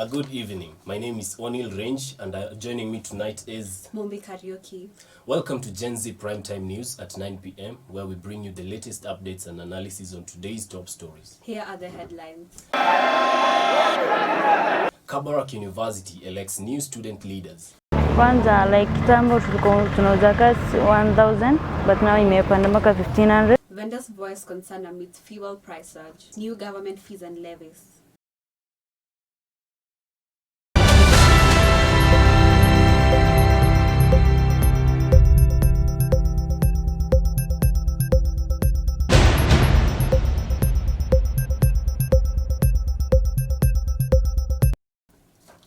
A good evening. My name is O'Neil Range and joining me tonight is Mombi Karaoke. Welcome to Gen Z Primetime News at 9 p.m. where we bring you the latest updates and analysis on today's top stories. Here are the headlines. Kabarak University elects new student leaders. Kwanza like kitambo tulikuwa tunauza kasi 1000 but now imepanda mpaka 1500. Vendors voice concern amid fuel price surge. New government fees and levies.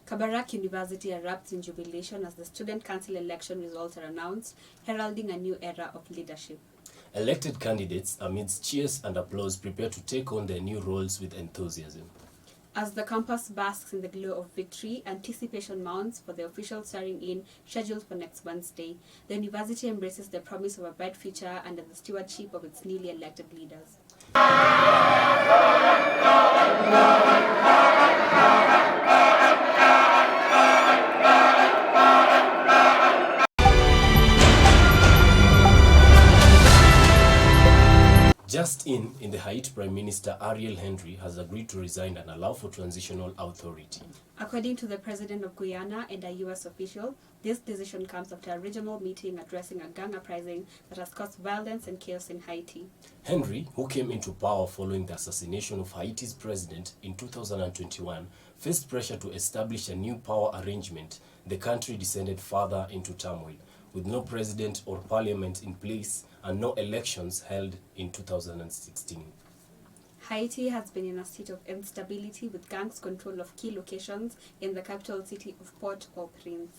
Kabarak University erupts in jubilation as the student council election results are announced, heralding a new era of leadership. Elected candidates, amidst cheers and applause, prepare to take on their new roles with enthusiasm. As the campus basks in the glow of victory, anticipation mounts for the official swearing-in scheduled for next Wednesday. The university embraces the promise of a bright future under the stewardship of its newly elected leaders. Just in the Haiti Prime Minister Ariel Henry has agreed to resign and allow for transitional authority. According to the President of Guyana and a U.S. official, this decision comes after a regional meeting addressing a gang uprising that has caused violence and chaos in Haiti. Henry, who came into power following the assassination of Haiti's president in 2021, faced pressure to establish a new power arrangement. The country descended further into turmoil, with no president or parliament in place and no elections held in 2016. Haiti has been in a state of instability with gangs' control of key locations in the capital city of Port-au-Prince.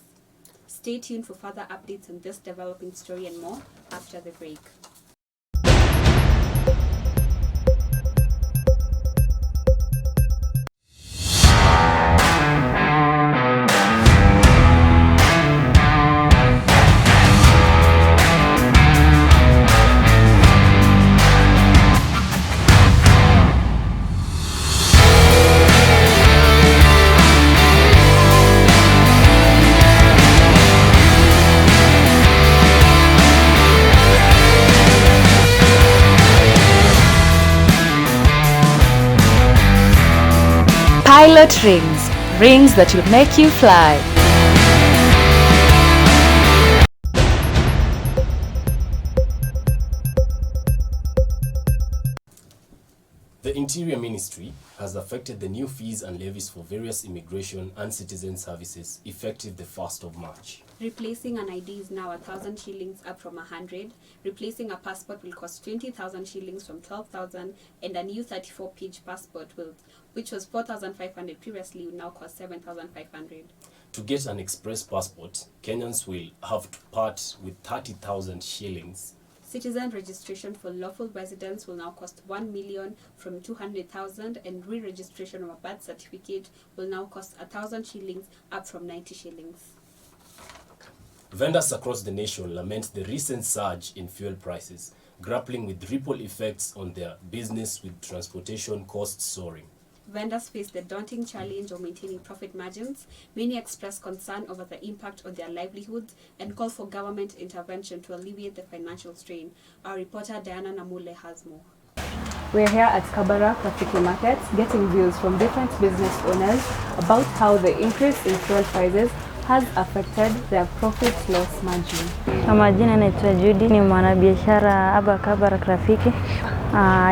Stay tuned for further updates on this developing story and more after the break. Pilot rings that will make you fly. The Interior Ministry has affected the new fees and levies for various immigration and citizen services effective the 1st of March. Replacing an ID is now 1,000 shillings up from 100. Replacing a passport will cost 20,000 shillings from 12,000, and a new 34-page passport which was 4,500 previously, will now cost 7,500. To get an express passport, Kenyans will have to part with 30,000 shillings. Citizen registration for lawful residents will now cost 1 million from 200,000, and re-registration of a birth certificate will now cost 1,000 shillings up from 90 shillings. Vendors across the nation lament the recent surge in fuel prices, grappling with ripple effects on their business with transportation costs soaring. Vendors face the daunting challenge of maintaining profit margins. Many express concern over the impact on their livelihoods and call for government intervention to alleviate the financial strain. Our reporter Diana Namule has more. We're here at Kabarak Rafiki Market getting views from different business owners about how the increase in fuel prices has affected their profit loss margin. Kwa majina naitwa Judy, ni mwanabiashara hapa Kabarak Rafiki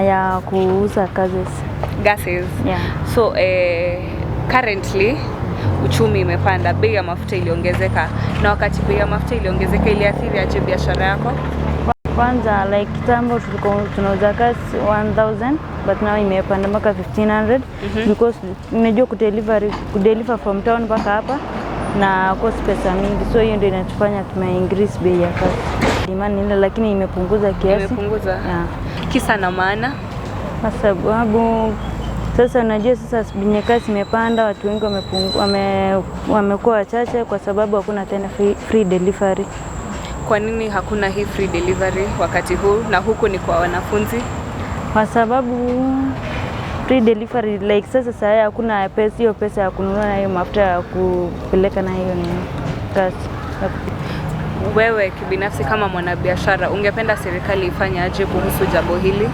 ya kuuza gases. Yeah. So currently uchumi imepanda, bei ya mafuta iliongezeka. Na wakati bei ya mafuta iliongezeka, iliathiri aje biashara yako? Kwanza like kitambo tulikuwa tunauza kasi 1000 but now imepanda mpaka 1500 because nimejua kudeliver from town mpaka hapa na cost pesa mingi, so hiyo ndio inatufanya increase bei ya kasi. Demand ile lakini imepunguza kiasi. Imepunguza. Yeah. Kisa na maana kwa sababu sasa unajua sasa binyakasi imepanda, watu wengi wamekuwa wachache kwa sababu hakuna tena free delivery. Kwa nini hakuna hii free delivery wakati huu na huku ni kwa wanafunzi? Kwa sababu free delivery like sasa hakuna pesa, hiyo pesa ya kununua na hiyo mafuta ya kupeleka na hiyo ni kazi. Wewe kibinafsi kama mwanabiashara ungependa serikali ifanye aje kuhusu jambo hili?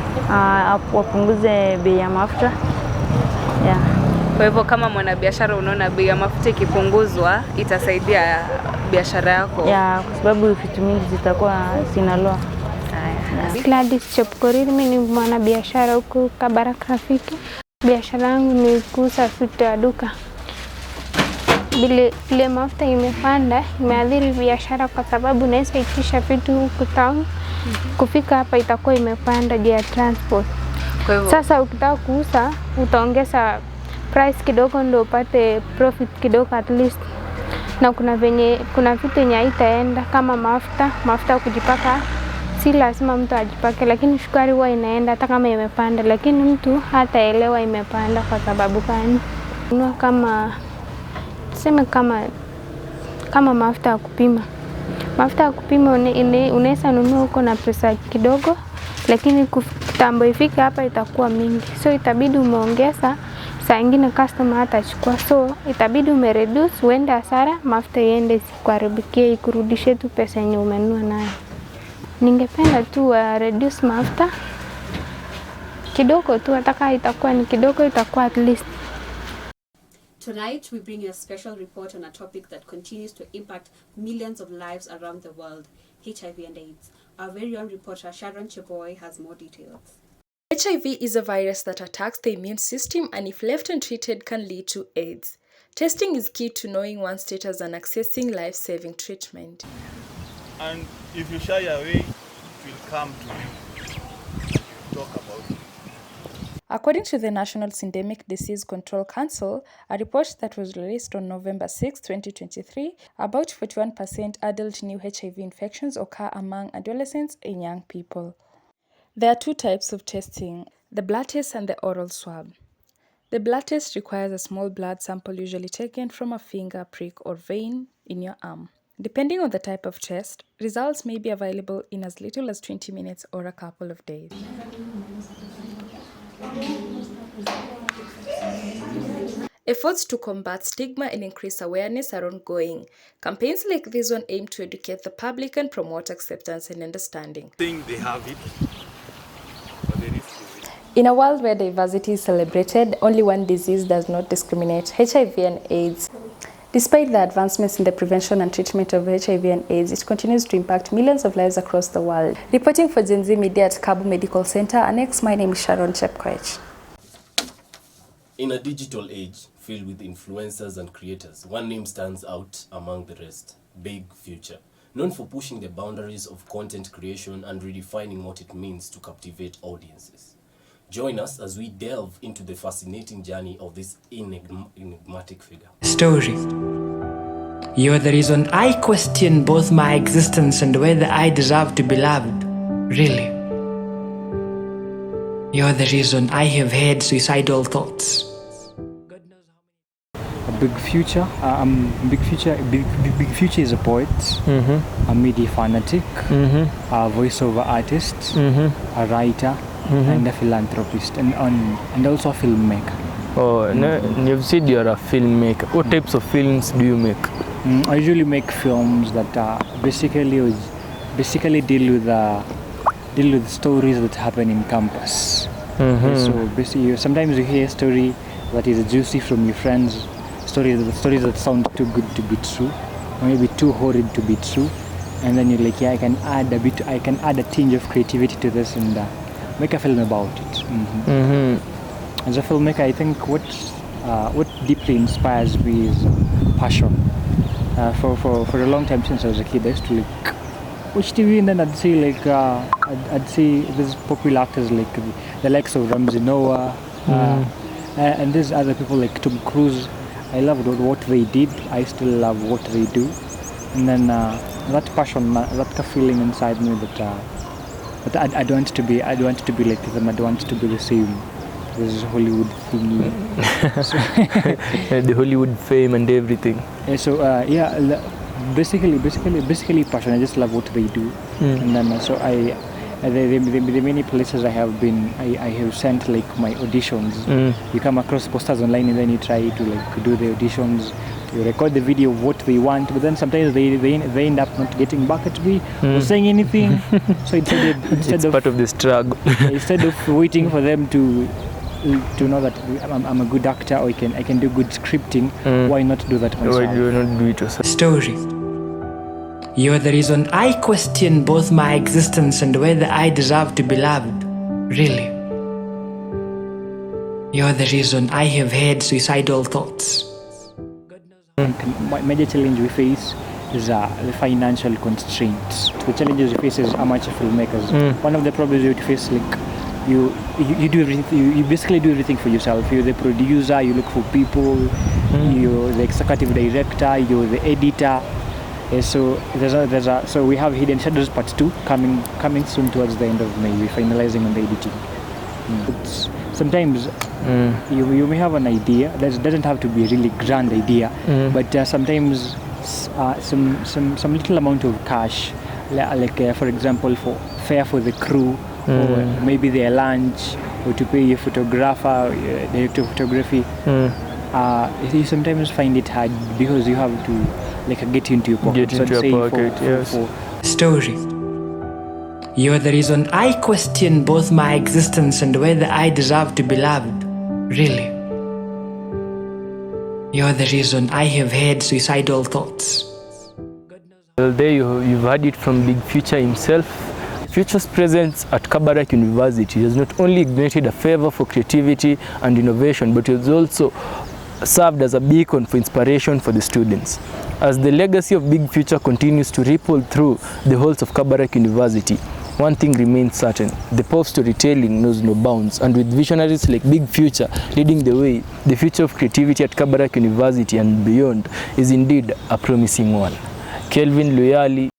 Wapunguze bei ya mafuta. Yeah. Kwa hivyo kama mwanabiashara unaona bei ya mafuta ikipunguzwa itasaidia biashara yako? Yeah, kwa sababu vitu mingi zitakuwa zinaloa. Gladys Chepkorir, mimi ni mwanabiashara huko Kabarak Rafiki. Biashara yangu ni kuuza vitu ya duka. Ile mafuta imepanda, imeathiri biashara kwa sababu naweza itisha vitu huku town. Kufika hapa itakuwa imepanda juu ya transport. Kwa hivyo sasa ukitaka kuuza utaongeza price kidogo ndio upate profit kidogo at least. Na kuna vitu yenye haitaenda kama mafuta kujipaka. Si lazima mtu ajipake, lakini sukari huwa inaenda hata kama imepanda, lakini mtu hataelewa imepanda kwa sababu gani. Kama tuseme kama mafuta ya kupima. Mafuta ya kupima unaweza nunua huko na pesa kidogo, lakini kitambo ifike hapa itakuwa mingi. So itabidi umeongeza, saa nyingine customer hatachukua. So itabidi umereduce, uende hasara, mafuta iende sikuharibikie, ikurudishie tu pesa yenye umenunua nayo. Ningependa tu reduce mafuta kidogo tu, hata itakuwa ni kidogo itakuwa at least. Tonight we bring you a special report on a topic that continues to impact millions of lives around the world, HIV and AIDS. Our very own reporter Sharon Cheboy has more details. HIV is a virus that attacks the immune system and if left untreated can lead to AIDS. Testing is key to knowing one's status and accessing life-saving treatment. And if you shy away, it will come to you. Talk about it. According to the National Syndemic Disease Control Council, a report that was released on November 6, 2023, about 41% adult new HIV infections occur among adolescents and young people. There are two types of testing, the blood test and the oral swab. The blood test requires a small blood sample usually taken from a finger, prick or vein in your arm. Depending on the type of test, results may be available in as little as 20 minutes or a couple of days. Efforts to combat stigma and increase awareness are ongoing. Campaigns like this one aim to educate the public and promote acceptance and understanding. Think they have it, but they risk it. In a world where diversity is celebrated, only one disease does not discriminate: HIV and AIDS. Despite the advancements in the prevention and treatment of HIV and AIDS, it continues to impact millions of lives across the world. Reporting for Gen Z Media at Kabu Medical Center, Annex, my name is Sharon Chepkoech. In a digital age filled with influencers and creators, one name stands out among the rest: Big Future. Known for pushing the boundaries of content creation and redefining what it means to captivate audiences. Join us as we delve into the fascinating journey of this enigmatic figure. Story. You're the reason I question both my existence and whether I deserve to be loved. Really. You're the reason I have had suicidal thoughts. Big Future. Big Future is a poet, a media fanatic, a voiceover artist, a writer, and a philanthropist, and also a filmmaker. Oh, no, you've said you're a filmmaker. What types of films do you make? I usually make films that basically deal with stories that happen in campus. So basically, sometimes you hear a story that is juicy from your friends, stories that sound too good to be true, or maybe too horrid to be true, and then you're like, yeah, I can add a tinge of creativity to this and make a film about it. As a filmmaker, I think what deeply inspires me is passion. For a long time since I was a kid, I used to watch TV, and then I'd see these popular actors like the likes of Ramsey Noah, and these other people like Tom Cruise. I loved what they did. I still love what they do, and then that passion, that feeling inside me that I don't want to be like them. I don't want to be the same. This is Hollywood thing. The Hollywood fame and everything. Basically passion. I just love what they do, and then so the many places I have been, I have sent like my auditions. You come across posters online and then you try to like do the auditions. You record the video of what they want, but then sometimes they end up not getting back at me or saying anything. So instead it's of part of the struggle. instead of waiting for them to know that I'm a good actor or I can do good scripting, why not do that myself? Why do you not do it yourself? Story. You're the reason I question both my existence and whether I deserve to be loved. Really. You're the reason I have had suicidal thoughts. Major challenge we face is the financial constraints. The challenges we face as amateur filmmakers. One of the problems you face, like you do everything. You basically do everything for yourself. You're the producer. You look for people. You're the executive director. You're the editor. So so we have Hidden Shadows Part 2 coming soon towards the end of May. We're finalizing on the editing. Sometimes you may have an idea. That doesn't have to be a really grand idea, but sometimes some little amount of cash, like for example for fare for the crew, or maybe their lunch, or to pay a photographer, director of photography. You sometimes find it hard because you have to like get into your pocket. Get into your pocket, yes. Story. You're the reason I question both my existence and whether I deserve to be loved. Really. You're the reason I have had suicidal thoughts. Well, there you've heard it from Big Future himself. Future's presence at Kabarak University has not only ignited a fervor for creativity and innovation, but it has also served as a beacon for inspiration for the students. As the legacy of Big Future continues to ripple through the halls of Kabarak University, one thing remains certain: the power of storytelling knows no bounds, and with visionaries like Big Future leading the way, the future of creativity at Kabarak University and beyond is indeed a promising one. Kelvin Loyali.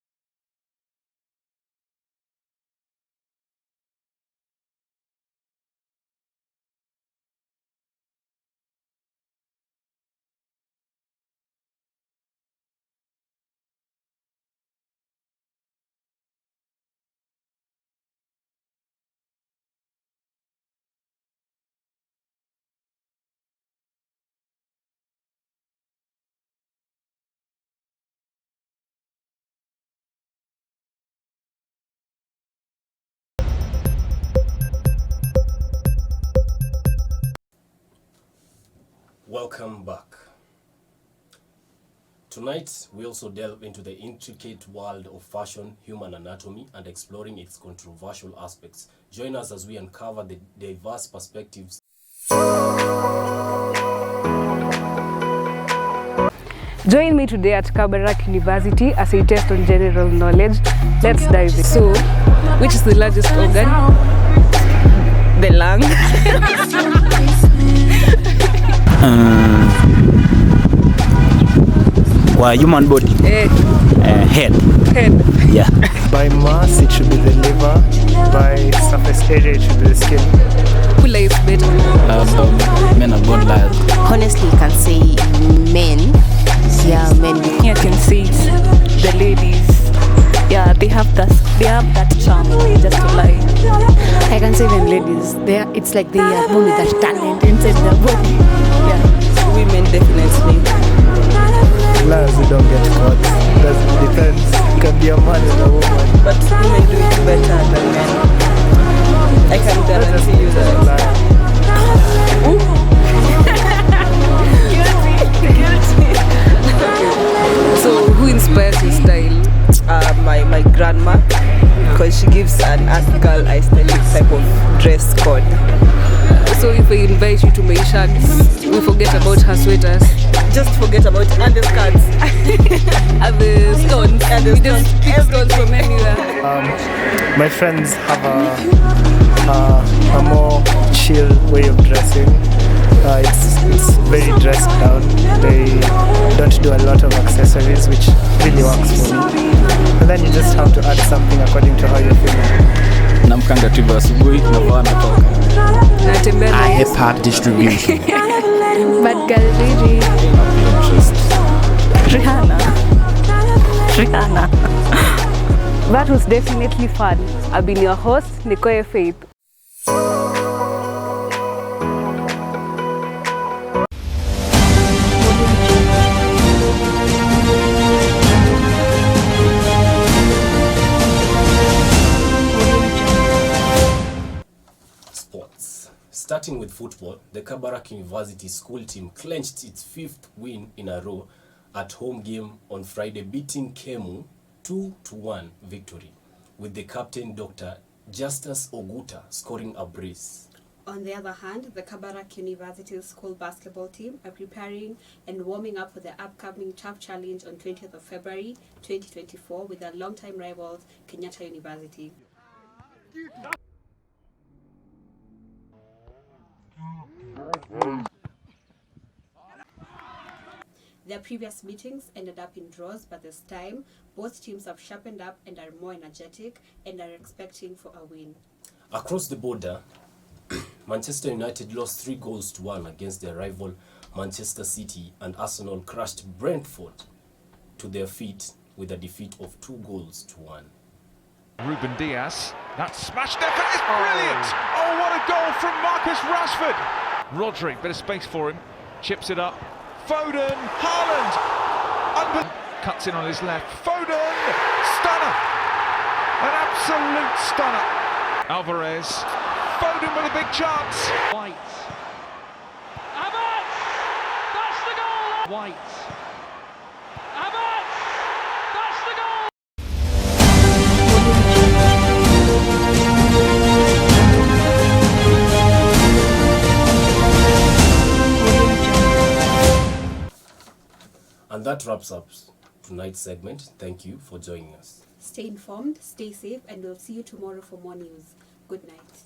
Welcome back. Tonight, we also delve into the intricate world of fashion, human anatomy, and exploring its controversial aspects. Join us as we uncover the diverse perspectives. Join me today at Kabarak University as I test on general knowledge. Let's dive in. So, which is the largest organ? The lung. Human body. Head. Yeah. By mass, it should be the liver. By surface area, it should be the skin. Who lies better? Men are born liars. Honestly, you can say men. Yeah, men. I can see the ladies. Yeah, they have that charm just to lie. I can say them ladies. It's like they are born with that talent inside their body. Yeah, women definitely. Liars, they don't get caught. It depends. It can be a man and a woman. But women do it better than men. I can guarantee you that. So, who inspires your style? My grandma, because she gives an girl aesthetic type of dress code. So if I invite you to my shirts, we forget about her sweaters. Just forget about underskirts. And the stones. And we just pick stones from anywhere. My friends have a more chill way of dressing. It's very dressed down. They don't do a lot of accessories, which really works for me. And then you just have to add something according to how you're feeling. Namkanga tu asubuhi navaa natoka. I part distribution. Bad girl Riri. Rihanna. That was definitely fun. I've been your host, Nikoye Faith. Sports. Starting with football, the Kabarak University school team clinched its 5th win in a row at home game on Friday, beating Kemu 2-1 victory, with the captain Dr. Justus Oguta scoring a brace. On the other hand, the Kabarak University school basketball team are preparing and warming up for the upcoming tough challenge on 20th of February 2024 with their longtime rivals, Kenyatta University. Their previous meetings ended up in draws, but this time, both teams have sharpened up and are more energetic and are expecting for a win. Across the border, Manchester United lost 3-1 against their rival Manchester City, and Arsenal crushed Brentford to their feet with a defeat of 2-1. Ruben Diaz, that smash defense is brilliant! Oh, what a goal from Marcus Rashford! Rodri, bit of space for him, chips it up. Foden, Haaland, cuts in on his left. Foden, stunner! An absolute stunner. Alvarez, Foden with a big chance. White. Havertz! That's the goal! White. Havertz! That's the goal! And that wraps up tonight's segment. Thank you for joining us. Stay informed, stay safe, and we'll see you tomorrow for more news. Good night.